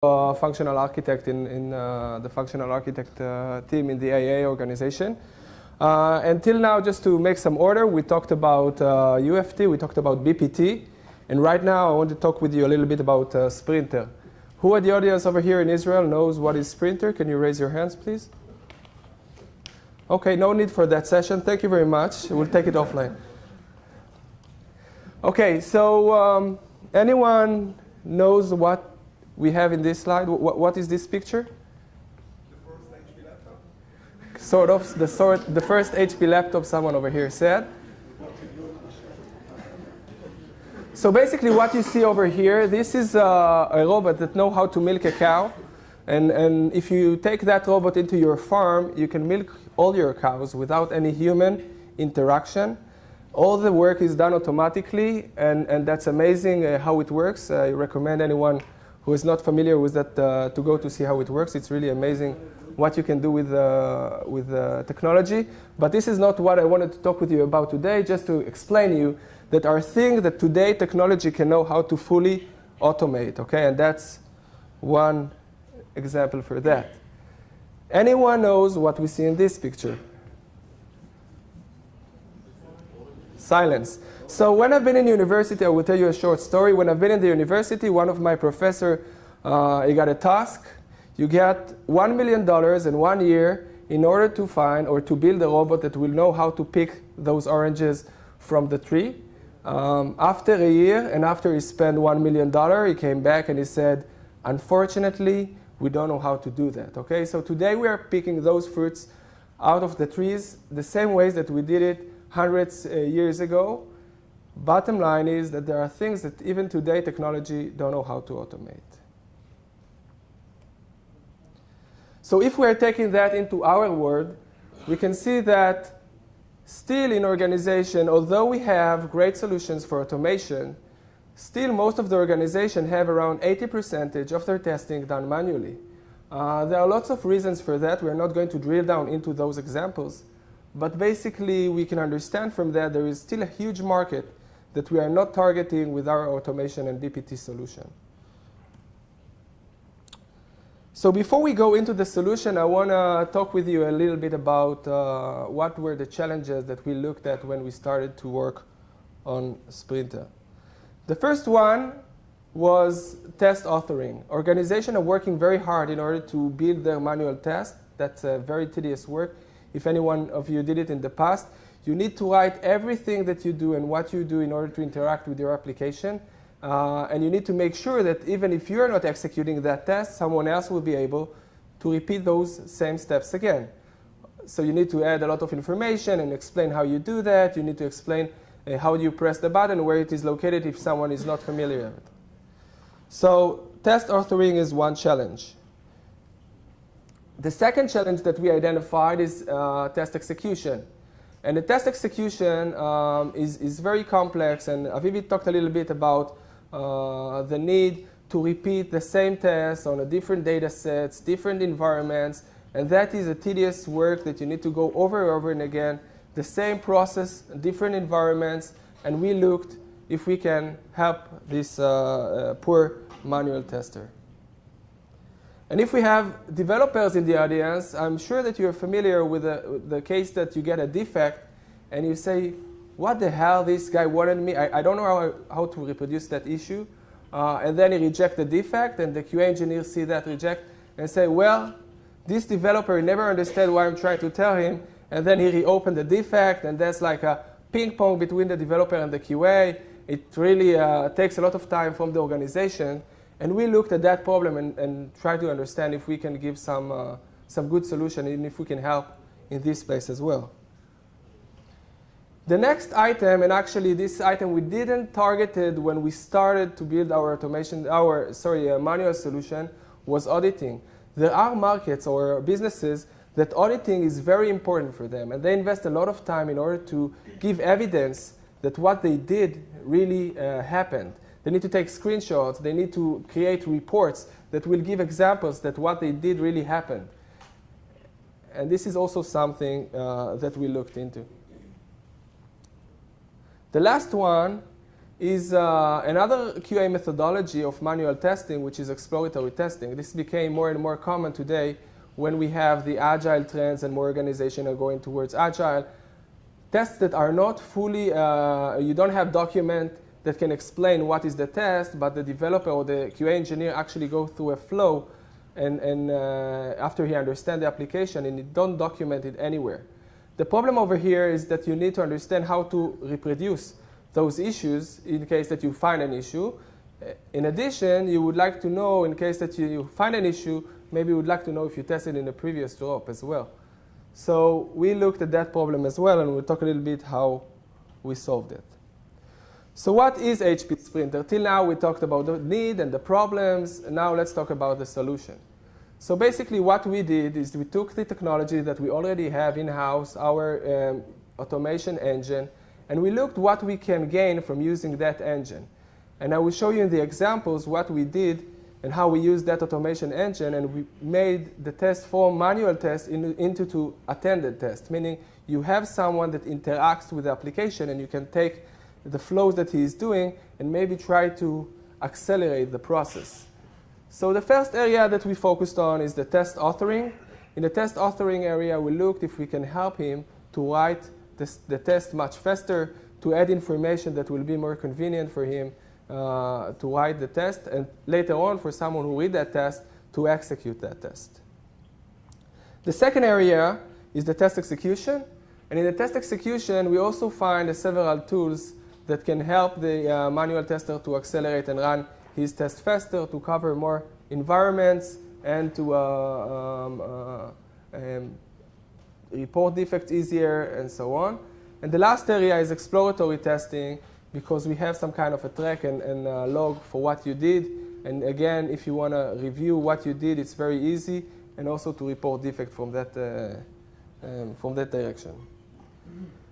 functional architect in the functional architect team in the AA organization. Until now, just to make some order, we talked about UFT, we talked about BPT, and right now I want to talk with you a little bit about Sprinter. Who at the audience over here in Israel knows what is Sprinter? Can you raise your hands, please? Okay, no need for that session. Thank you very much. We'll take it offline. Okay, so anyone knows what we have in this slide? What is this picture? The first HP laptop? Sort of, the first HP laptop, someone over here said. So basically what you see over here, this is a robot that knows how to milk a cow. And if you take that robot into your farm, you can milk all your cows without any human interaction. All the work is done automatically, and that's amazing how it works. I recommend anyone who is not familiar with that to go to see how it works. It's really amazing what you can do with technology. But this is not what I wanted to talk with you about today, just to explain you that our thing that today technology can know how to fully automate, okay? And that's one example for that. Anyone knows what we see in this picture? Silence. So when I've been in university, I will tell you a short story. When I've been in the university, one of my professors, he got a task. You get $1 million in 1 year in order to find or to build a robot that will know how to pick those oranges from the tree. After a year, and after he spent $1 million, he came back and he said, unfortunately, we don't know how to do that. Okay? So today we are picking those fruits out of the trees the same ways that we did it hundreds years ago. Bottom line is that there are things that even today technology don't know how to automate. So if we're taking that into our world, we can see that still in organization, although we have great solutions for automation, still most of the organization have around 80% of their testing done manually. There are lots of reasons for that. We're not going to drill down into those examples. But basically, we can understand from that there is still a huge market that we are not targeting with our automation and BPT solution. So before we go into the solution, I want to talk with you a little bit about what were the challenges that we looked at when we started to work on Sprinter. The first one was test authoring. Organizations are working very hard in order to build their manual test. That's a very tedious work. If any one of you did it in the past, you need to write everything that you do and what you do in order to interact with your application. And you need to make sure that even if you're not executing that test, someone else will be able to repeat those same steps again. So you need to add a lot of information and explain how you do that. You need to explain how you press the button, where it is located if someone is not familiar with it. So test authoring is one challenge. The second challenge that we identified is test execution. And the test execution is very complex, and Avivi talked a little bit about the need to repeat the same test on a different data sets, different environments, and that is a tedious work that you need to go over and over and again, the same process, different environments, and we looked if we can help this poor manual tester. And if we have developers in the audience, I'm sure that you're familiar with the case that you get a defect and you say, what the hell, this guy wanted me? I don't know how to reproduce that issue. And then he rejects the defect, and the QA engineer see that reject and say, well, this developer never understood what I'm trying to tell him, and then he reopened the defect, and that's like a ping pong between the developer and the QA. It really takes a lot of time from the organization. And we looked at that problem and tried to understand if we can give some good solution and if we can help in this space as well. The next item, and actually this item we didn't target it when we started to build our manual solution, was auditing. There are markets or businesses that auditing is very important for them, and they invest a lot of time in order to give evidence that what they did really happened. They need to take screenshots. They need to create reports that will give examples that what they did really happened. And this is also something that we looked into. The last one is another QA methodology of manual testing, which is exploratory testing. This became more and more common today when we have the agile trends and more organizations are going towards agile. Tests that are not fully, you don't have document that can explain what is the test, but the developer or the QA engineer actually go through a flow and after he understands the application, and you don't document it anywhere. The problem over here is that you need to understand how to reproduce those issues in case that you find an issue. In addition, you would like to know, in case that you find an issue, maybe you would like to know if you tested in the previous drop as well. So we looked at that problem as well, and we'll talk a little bit how we solved it. So what is HP Sprinter? Till now, we talked about the need and the problems. Now let's talk about the solution. So basically, what we did is we took the technology that we already have in-house, our automation engine, and we looked what we can gain from using that engine. And I will show you in the examples what we did and how we used that automation engine, and we made the test from manual test into attended test, meaning you have someone that interacts with the application, and you can take the flows that he is doing and maybe try to accelerate the process. So the first area that we focused on is the test authoring. In the test authoring area, we looked if we can help him to write the test much faster, to add information that will be more convenient for him to write the test, and later on for someone who read that test to execute that test. The second area is the test execution. And in the test execution, we also find several tools that can help the manual tester to accelerate and run his test faster, to cover more environments, and to report defects easier, and so on. And the last area is exploratory testing, because we have some kind of a track and log for what you did. And again, if you want to review what you did, it's very easy, and also to report defect from that direction.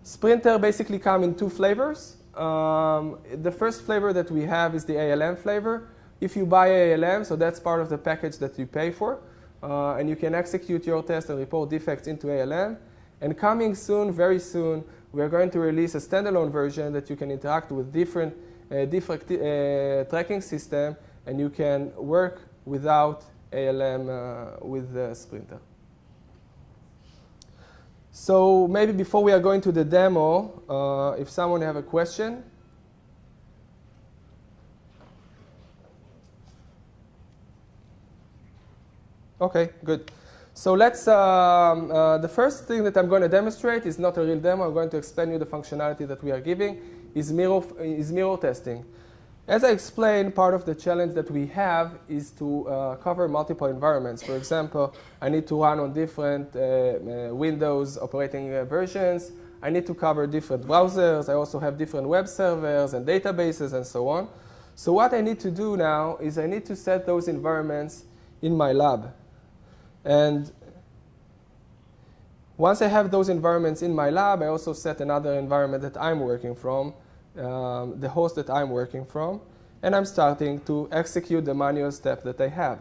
Sprinter basically comes in two flavors. The first flavor that we have is the ALM flavor. If you buy ALM, so that's part of the package that you pay for, and you can execute your test and report defects into ALM. And coming soon, very soon, we are going to release a standalone version that you can interact with different tracking system, and you can work without ALM with Sprinter. So maybe before we are going to the demo, if someone have a question. Okay, good. So let's, the first thing that I'm going to demonstrate is not a real demo. I'm going to explain you the functionality that we are giving is mirror testing. As I explained, part of the challenge that we have is to cover multiple environments. For example, I need to run on different Windows operating versions. I need to cover different browsers. I also have different web servers and databases and so on. So what I need to do now is I need to set those environments in my lab. And once I have those environments in my lab, I also set another environment that I'm working from, the host that I'm working from, and I'm starting to execute the manual step that I have.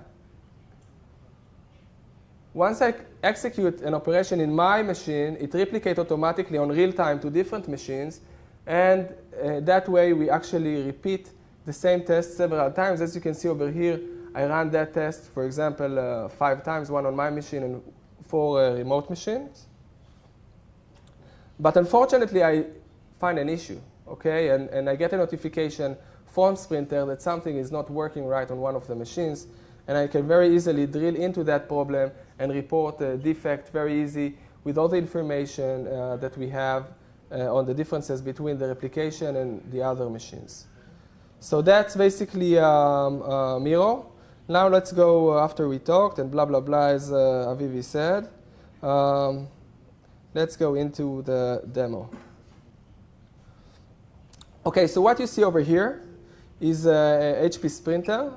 Once I execute an operation in my machine, it replicates automatically on real time to different machines, and that way we actually repeat the same test several times. As you can see over here, I ran that test, for example, 5 times, one on my machine and 4 remote machines. But unfortunately, I find an issue, okay? And I get a notification from Sprinter that something is not working right on one of the machines. And I can very easily drill into that problem and report a defect very easy with all the information that we have on the differences between the replication and the other machines. So that's basically Miro. Now let's go after we talked and blah, blah, blah, as Avivi said. Let's go into the demo. OK, so what you see over here is HP Sprinter.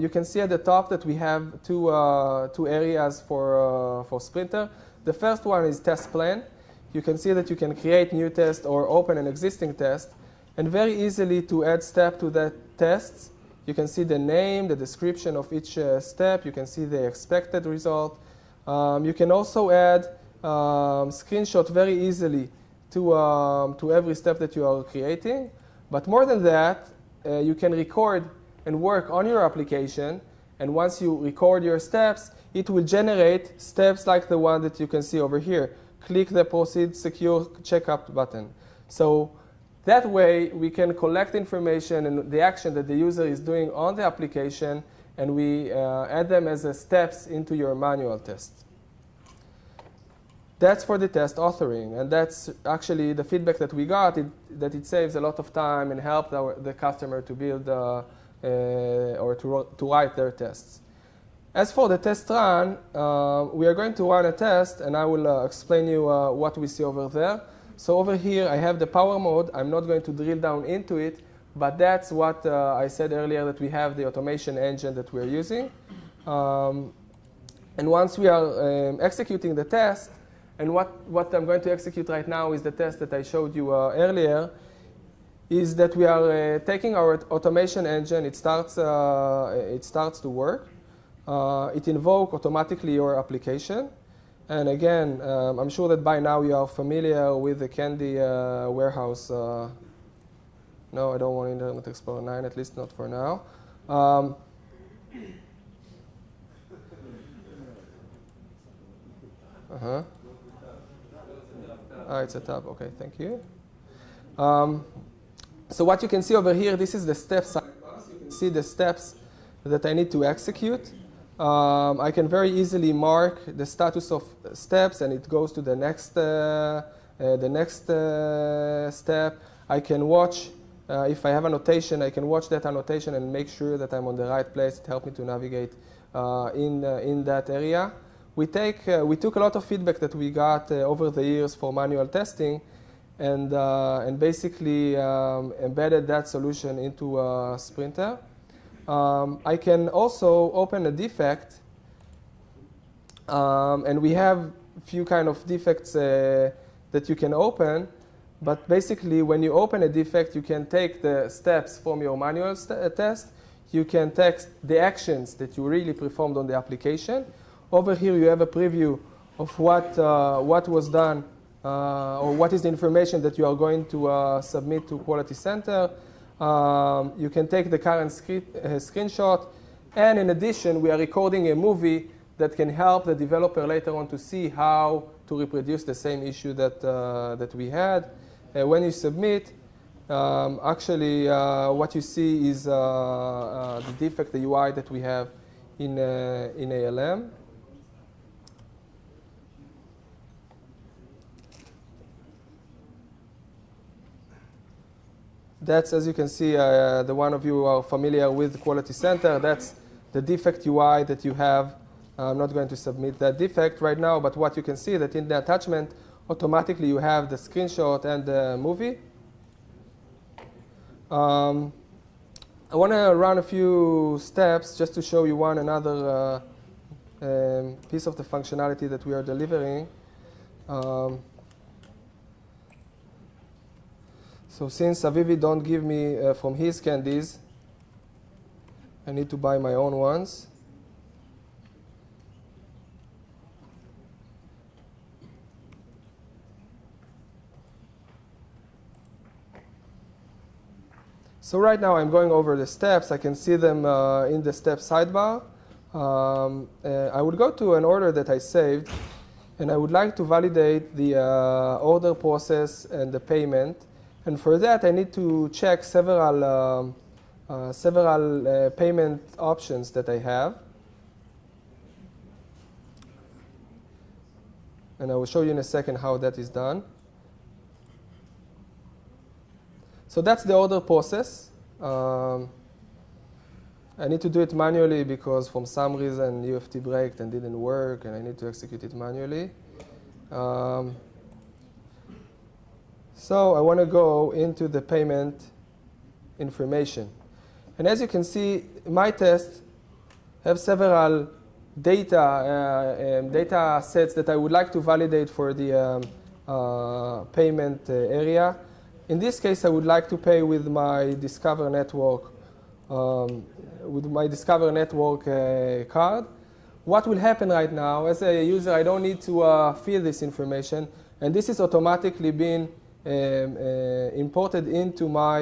You can see at the top that we have two areas for Sprinter. The first one is test plan. You can see that you can create new test or open an existing test, and very easily to add step to that test. You can see the name, the description of each step. You can see the expected result. You can also add screenshot very easily to every step that you are creating. But more than that, you can record and work on your application. And once you record your steps, it will generate steps like the one that you can see over here. Click the Proceed Secure Checkup button. So that way, we can collect information and the action that the user is doing on the application, and we add them as steps into your manual test. That's for the test authoring, and that's actually the feedback that we got, that it saves a lot of time and helps the customer to build or to write their tests. As for the test run, we are going to run a test, and I will explain you what we see over there. So over here, I have the power mode. I'm not going to drill down into it, but that's what I said earlier, that we have the automation engine that we're using. And once we are executing the test, and what I'm going to execute right now is the test that I showed you earlier, is that we are taking our automation engine. It starts to work. It invokes automatically your application. And again, I'm sure that by now you are familiar with the Candy warehouse. No, I don't want Internet Explorer 9, at least not for now. It's a tab. OK, thank you. So what you can see over here, this is the steps. You can see the steps that I need to execute. I can very easily mark the status of steps, and it goes to the next step. I can watch, if I have annotation, I can watch that annotation and make sure that I'm on the right place. It helps me to navigate in that area. We took a lot of feedback that we got over the years for manual testing, and basically embedded that solution into Sprinter. I can also open a defect, and we have a few kind of defects that you can open. But basically, when you open a defect, you can take the steps from your manual test. You can text the actions that you really performed on the application. Over here, you have a preview of what was done, or what is the information that you are going to submit to Quality Center. You can take the current screenshot. And in addition, we are recording a movie that can help the developer later on to see how to reproduce the same issue that we had. When you submit, actually, what you see is the defect, the UI that we have in ALM. That's, as you can see, the one of you who are familiar with Quality Center. That's the defect UI that you have. I'm not going to submit that defect right now, but what you can see that in the attachment, automatically you have the screenshot and the movie. I want to run a few steps just to show you another piece of the functionality that we are delivering. So since Avivi don't give me from his candies, I need to buy my own ones. So right now I'm going over the steps. I can see them in the step sidebar. I would go to an order that I saved, and I would like to validate the order process and the payment. And for that, I need to check several payment options that I have. And I will show you in a second how that is done. So that's the order process. I need to do it manually because for some reason UFT braked and didn't work, and I need to execute it manually. So I want to go into the payment information. And as you can see, my tests have several data sets that I would like to validate for the payment area. In this case, I would like to pay with my Discover Network, card. What will happen right now, as a user, I don't need to fill this information. And this is automatically being imported into my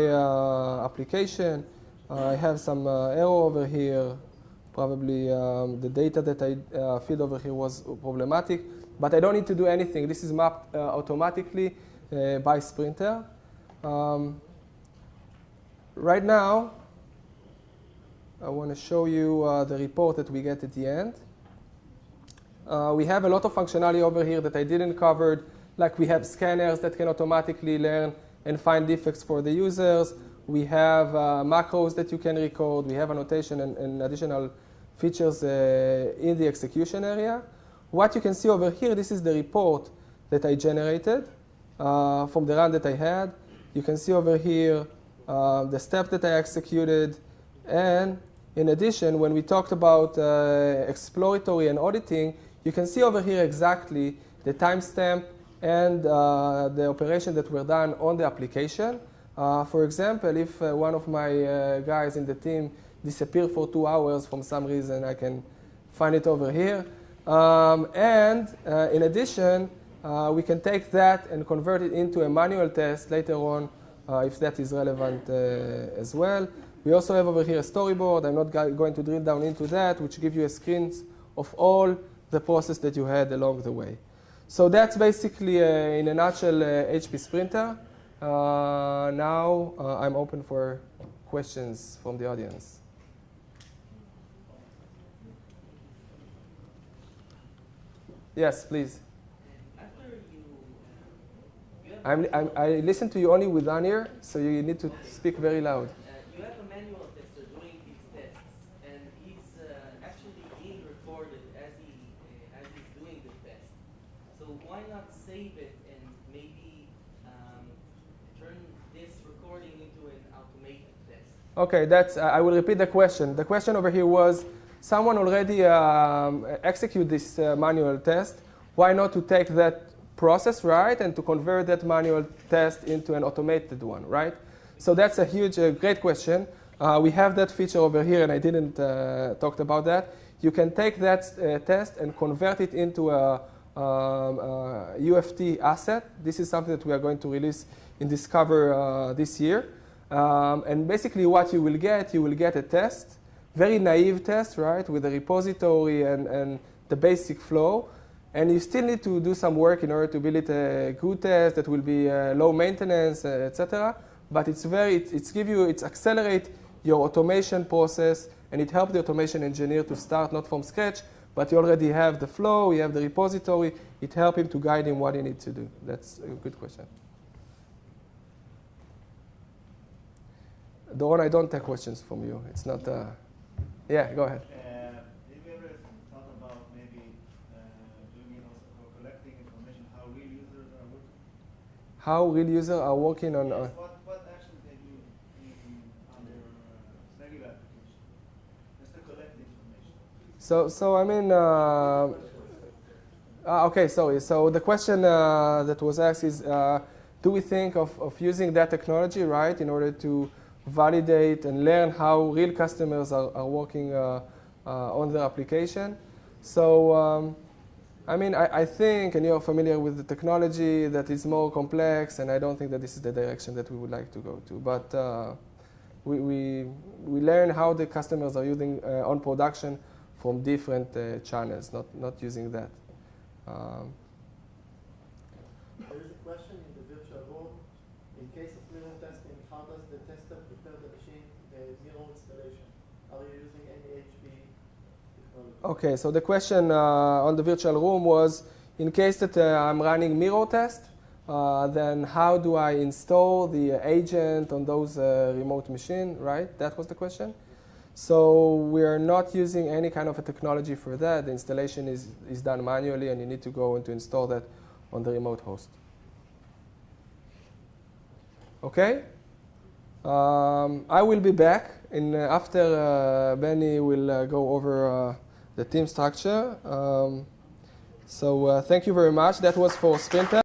application. I have some error over here. Probably the data that I feed over here was problematic, but I don't need to do anything. This is mapped automatically by Sprinter. Right now, I want to show you the report that we get at the end. We have a lot of functionality over here that I didn't cover, like we have scanners that can automatically learn and find defects for the users. We have macros that you can record. We have annotation and additional features in the execution area. What you can see over here, this is the report that I generated from the run that I had. You can see over here the step that I executed. And in addition, when we talked about exploratory and auditing, you can see over here exactly the timestamp and the operation that were done on the application. For example, if one of my guys in the team disappeared for 2 hours from some reason, I can find it over here. In addition, we can take that and convert it into a manual test later on if that is relevant as well. We also have over here a storyboard. I'm not going to drill down into that, which gives you a screen of all the process that you had along the way. So that's basically, in a nutshell, HP Sprinter. Now I'm open for questions from the audience. Yes, please. I listen to you only with one ear, so you need to speak very loud. You have a manual tester doing these tests, and he's actually being recorded as he's doing the test. So why not save it and maybe turn this recording into an automated test? Okay, I will repeat the question. The question over here was, someone already execute this manual test. Why not to take that process, right, and to convert that manual test into an automated one, right? So that's a huge, great question. We have that feature over here, and I didn't talk about that. You can take that test and convert it into a UFT asset. This is something that we are going to release in Discover this year. And basically what you will get a test, very naive test, right, with a repository and the basic flow. And you still need to do some work in order to build it a good test that will be low maintenance, etc. But it's accelerate your automation process, and it helps the automation engineer to start not from scratch, but you already have the flow, you have the repository. It helps him to guide him what he needs to do. That's a good question. Doron, I don't take questions from you. It's not. Yeah, go ahead. Have you ever thought about maybe doing also collecting information how real users are working? How real users are working on? Yes, what actions they do on their regular application, just to collect the information. So I mean, okay, sorry. So the question that was asked is, do we think of using that technology, right, in order to validate and learn how real customers are working on their application? So, I mean, I think, and you're familiar with the technology, that is more complex, and I don't think that this is the direction that we would like to go to. But we learn how the customers are using on production from different channels, not using that. There is a question in the virtual room. In case of mirror testing, how does the tester prepare the machine mirror installation? Are you using any HP technology? Okay, so the question on the virtual room was, in case that I'm running mirror test, then how do I install the agent on those remote machine, right? That was the question. So we are not using any kind of a technology for that. The installation is done manually, and you need to go and to install that on the remote host. Okay? I will be back after Benny will go over the team structure. So thank you very much. That was for Sprinter.